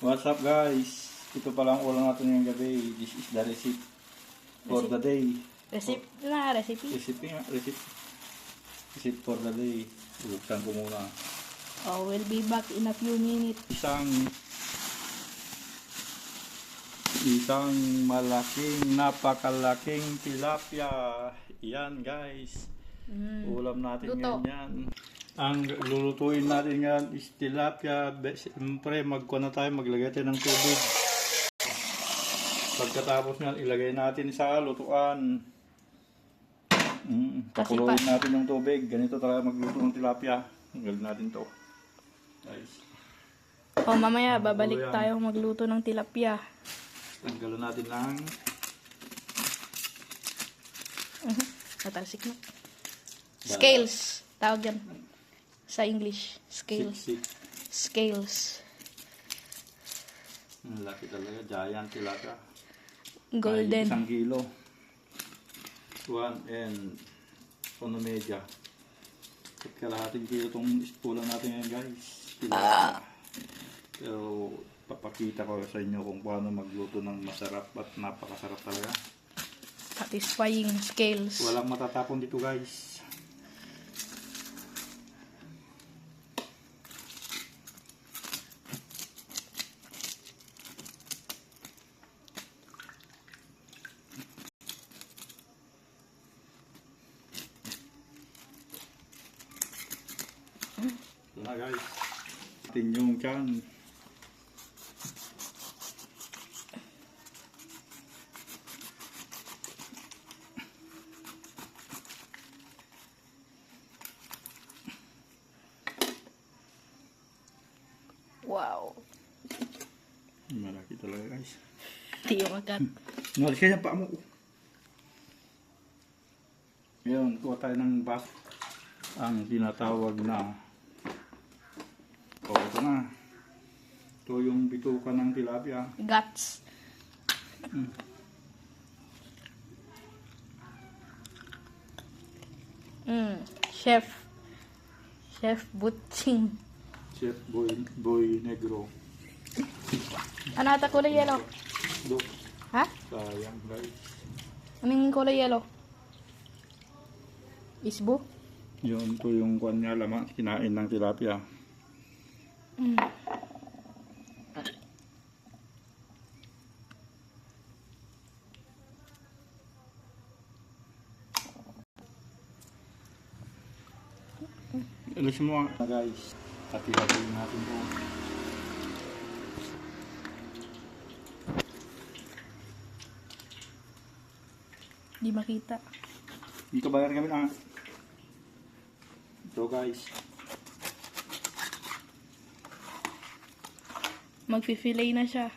What's up guys? Ito pala ang ulam natin ngayong gabi. This is the recipe for the day. Recipe. Recipe nga, recipe. Recipe for the day. Buksan ko muna. Oh, we'll be back in a few minutes. Isang napakalaking tilapia. Yan guys. Ulam natin Luto. ngayon yan. Ang lulutuin natin ngayon is tilapia. Siyempre, maglagay tayo ng tubig. Pagkatapos nyan, ilagay natin sa lutuan. Pakuluin natin yung tubig. Ganito talaga magluto ng tilapia. Tanggalin natin to. Guys. Oh, mamaya babalik tayo magluto ng tilapia. Tanggalin natin ng Natalsik na. Scales. Tawag yan. Sa English. Scales. siksik. Scales. Ang laki talaga. Giant tilapia. Golden. Ay, 1 kilo. 1 and medya. At kalahating kilo itong istulan natin ngayon guys. Tilapia. Pero papakita ko sa inyo kung paano magluto ng masarap at napakasarap talaga. Satisfying scales. Walang matatapon dito guys. Ito na guys. Atin yung tiyan. Wow. Malaki talaga guys. Hindi yung agad. Nalis ka yung paa mo. Ngayon, kuha tayo ng baso. Ang tinatawag na ito na. Ito yung bituka ng tilapia. Guts. Chef. Chef Butching. Chef Boy Negro. Ano ata kulay yellow? Do. Ha? Sayang guys. Anong kulay yellow? Isbo? Yun, ito yung kuwan niya lamang. Kinain ng tilapia. Alis mo guys. Hati-hatiin natin po. Di makita. Dito bayar kami na. Ito guys. Magfi-fillet na siya.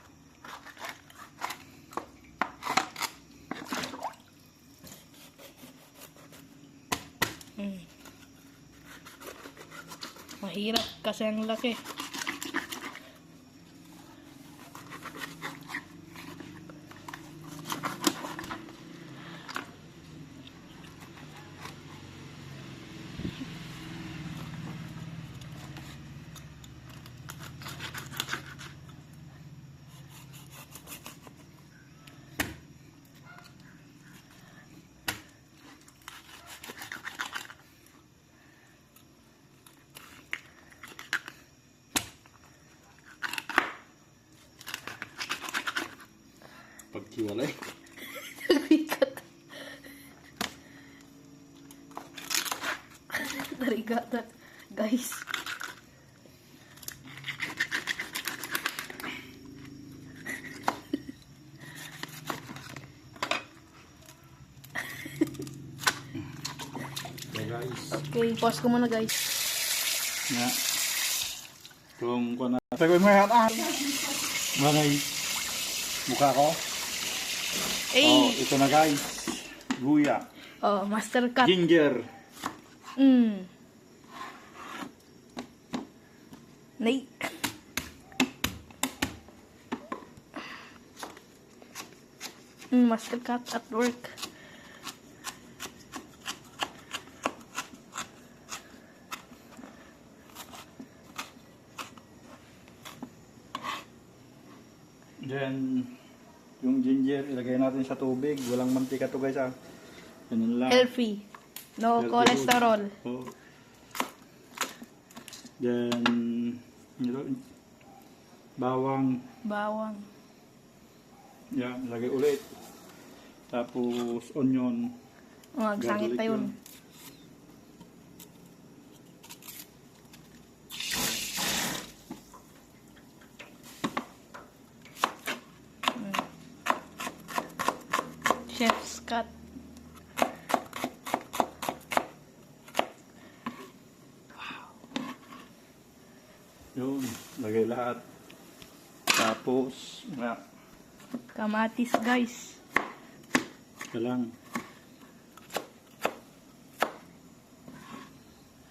Mahirap kasi ang laki. Pagkiwalay. Nagbigat. Narigata. Guys. Okay guys. Okay, pause ko muna guys. Nga. Kung kuwan na. Tagay mo yan. Manay. Mukha ko. Oh, ito na guys. Luya. Oh, master cut. Ginger. Nay. Master cut at work. Then, yung ginger, ilagay natin sa tubig. Walang mantika to guys ah. Ganun lang. Healthy. No Healthy cholesterol. food. Oh. Then, bawang. Bawang. Yan, ilagay ulit. Tapos, onion. Magsangit Garlic pa yun. Chef's cut. Yun, lagay lahat. Tapos, Kamatis guys. ito lang.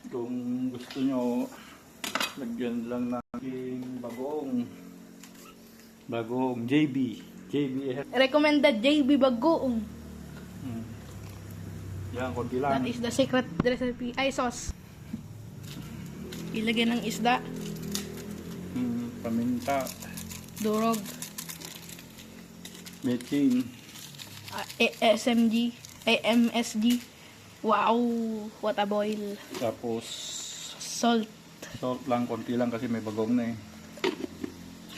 Kung gusto nyo, lagyan lang natin bagong JB. Recommended JB Bagoong. Yan, konti lang. That is the secret recipe. Ay, sauce. Ilagay ng isda. Paminta. Durog. Mechin. SMG. MSG. Wow. What a boil. Tapos, Salt. salt lang, konti lang kasi may bagong na eh.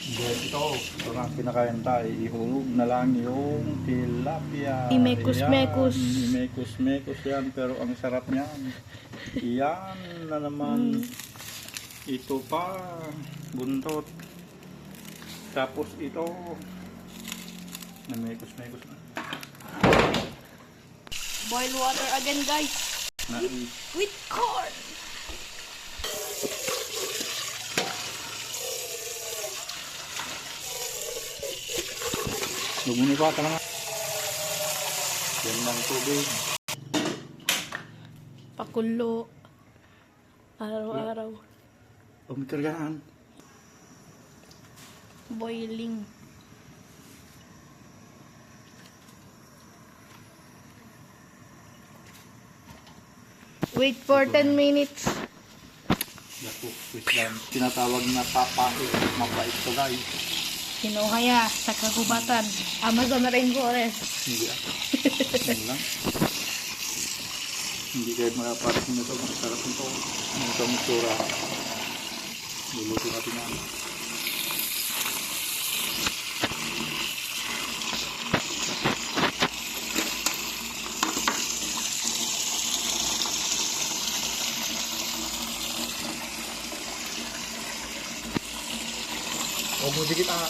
Ito na kinakain tayo. Ihulog na lang yung tilapia. Imekus-mekus. Yan, imekus-mekus yan. Pero ang sarap niyan. Yan na naman. Ito pa. Buntot. Tapos ito. Imekus-mekus na. Boil water again guys. With corn. Lumuni pa talaga. Yan lang tubig. Pakulo. Araw-araw. Umikargaan. Boiling. Wait for 10 minutes. Naku, wait lang. Tinatawag na papait. Mapait to guys. Kinuhaya sa kagubatan. Amazon rainforest. Hindi ah. Yan lang. Hindi kayo makapasin na ito. Masarap nito. Ito ang tsura. Luluto natin yan. Huwag mo dikit ah.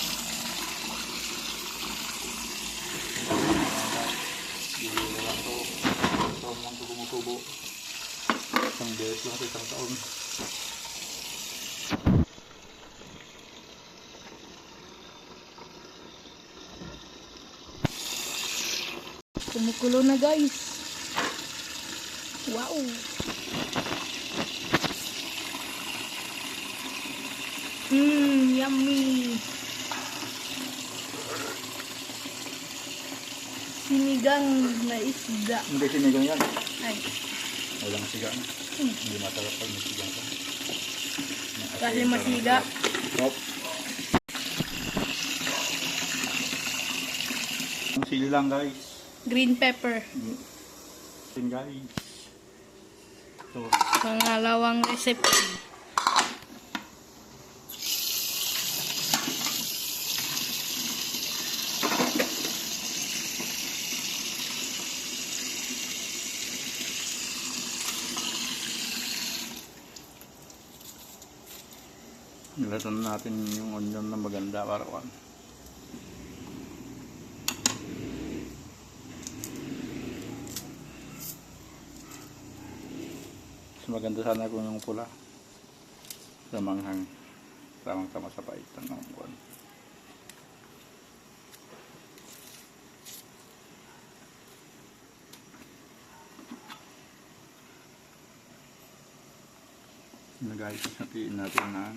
Hindi na lang ito. Ito lang ito tumutubo. Isang beses lang ito, isang taon. Kumukulo na guys. Wow. Yummy. Sinigang na isda. Hindi sinigang yan. Ay, Walang siga na. Hindi masarap pag may sigang ka. kasi masiga. Top. Ang sili lang guys. Green pepper. Yan guys. Ito. Pangalawang recipe. Nilatan natin yung onion na maganda para kan. Mas maganda sana kung yung pula. Sa manghang. Tamang-tama sa paitan ng kuwan. Na guys, hatiin natin ng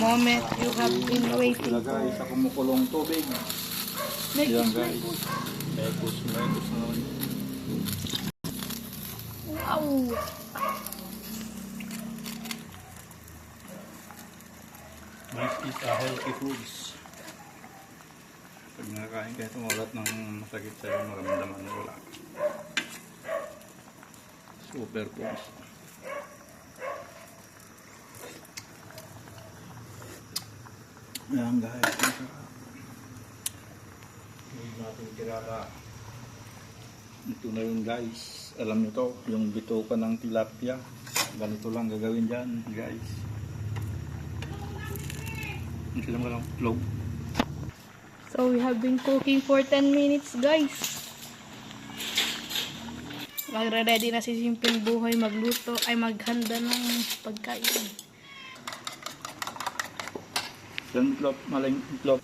moment you have been waiting Sila for. guys, sa kumukulong tubig. Yan guys. Mekos na naman. Wow! This is a healthy foods. Pag nakakain kayo ito, walat ng masakit sa'yo, maramdaman na wala. Super foods. Ayan guys, masarap. Huwag natin kirala. Ito na yun guys. Alam nyo to, yung bituka ng tilapia. Ganito lang gagawin dyan guys. Ito lang lang, vlog. So we have been cooking for 10 minutes guys. Magre-ready na si Simpleng Buhay magluto ay maghanda ng pagkain. Yan itlog, maling itlog.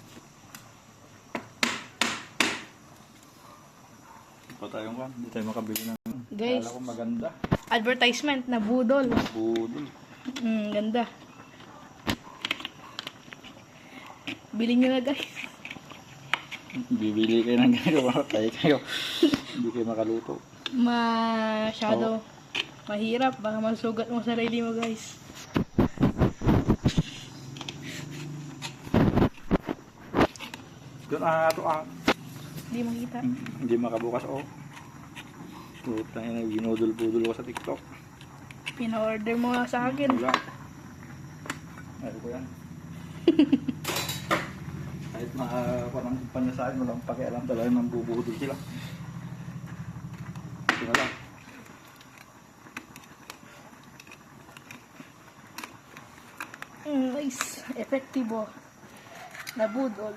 Pa tayong kan, hindi tayo makabili ng Guys. Kala ko maganda. Advertisement na budol. Budol. Ganda. Bilhin nyo na guys. Bibili kayo ng gano'n, makatay kayo. Hindi kayo makaluto. Masyado mahirap. Baka masugat mo sarili mo guys. Doon ito Hindi makita. Hindi makabukas Putang ina, ginudol-budol ko sa TikTok. Pina-order mo nga sa akin. Wala. Ayaw ko yan. Kahit parang kumpanya sa akin, walang pakialam talaga nang bubudol sila. Ito na lang. Nice. Efektibo. Na budol.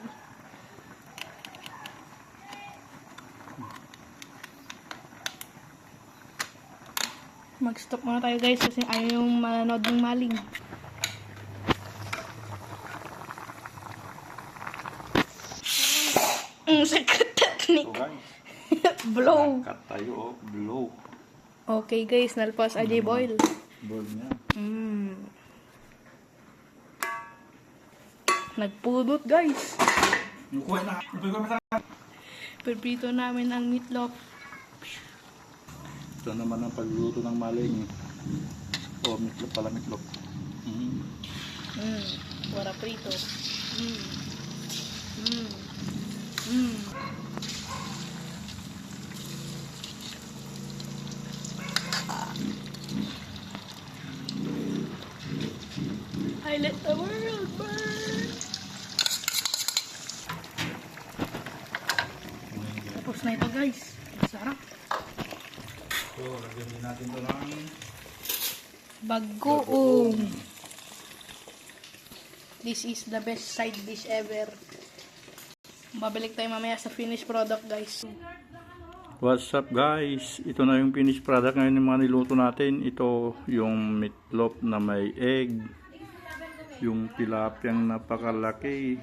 Mag-stop muna tayo guys kasi ayaw yung manood ng maling. Secret technique. So guys, Blow. cut tayo blow. Okay guys, nalpas AJ Boil. Boil niya. Nagpudot guys. Nukuha na. Nukuha ko masarap. Perprito namin ang meatloaf. Ito naman ang pagluluto ng maling. Meatloaf pala, meatloaf. Wara prito. I let the world burn. Tapos na ito guys. Sarap. So, lagyan din natin ito ng Bagoong. This is the best side dish ever. Babalik tayo mamaya sa finished product guys. What's up guys? Ito na yung finished product ngayon yung mga niluto natin. Ito yung meatloaf na may egg. Yung tilapyang napakalaki.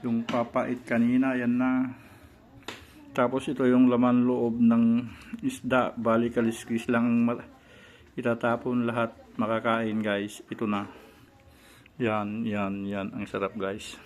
Yung papait kanina, yan na. Tapos ito yung laman loob ng isda. Bali kaliskis lang itatapon lahat makakain guys. Ito na. Yan. Ang sarap guys.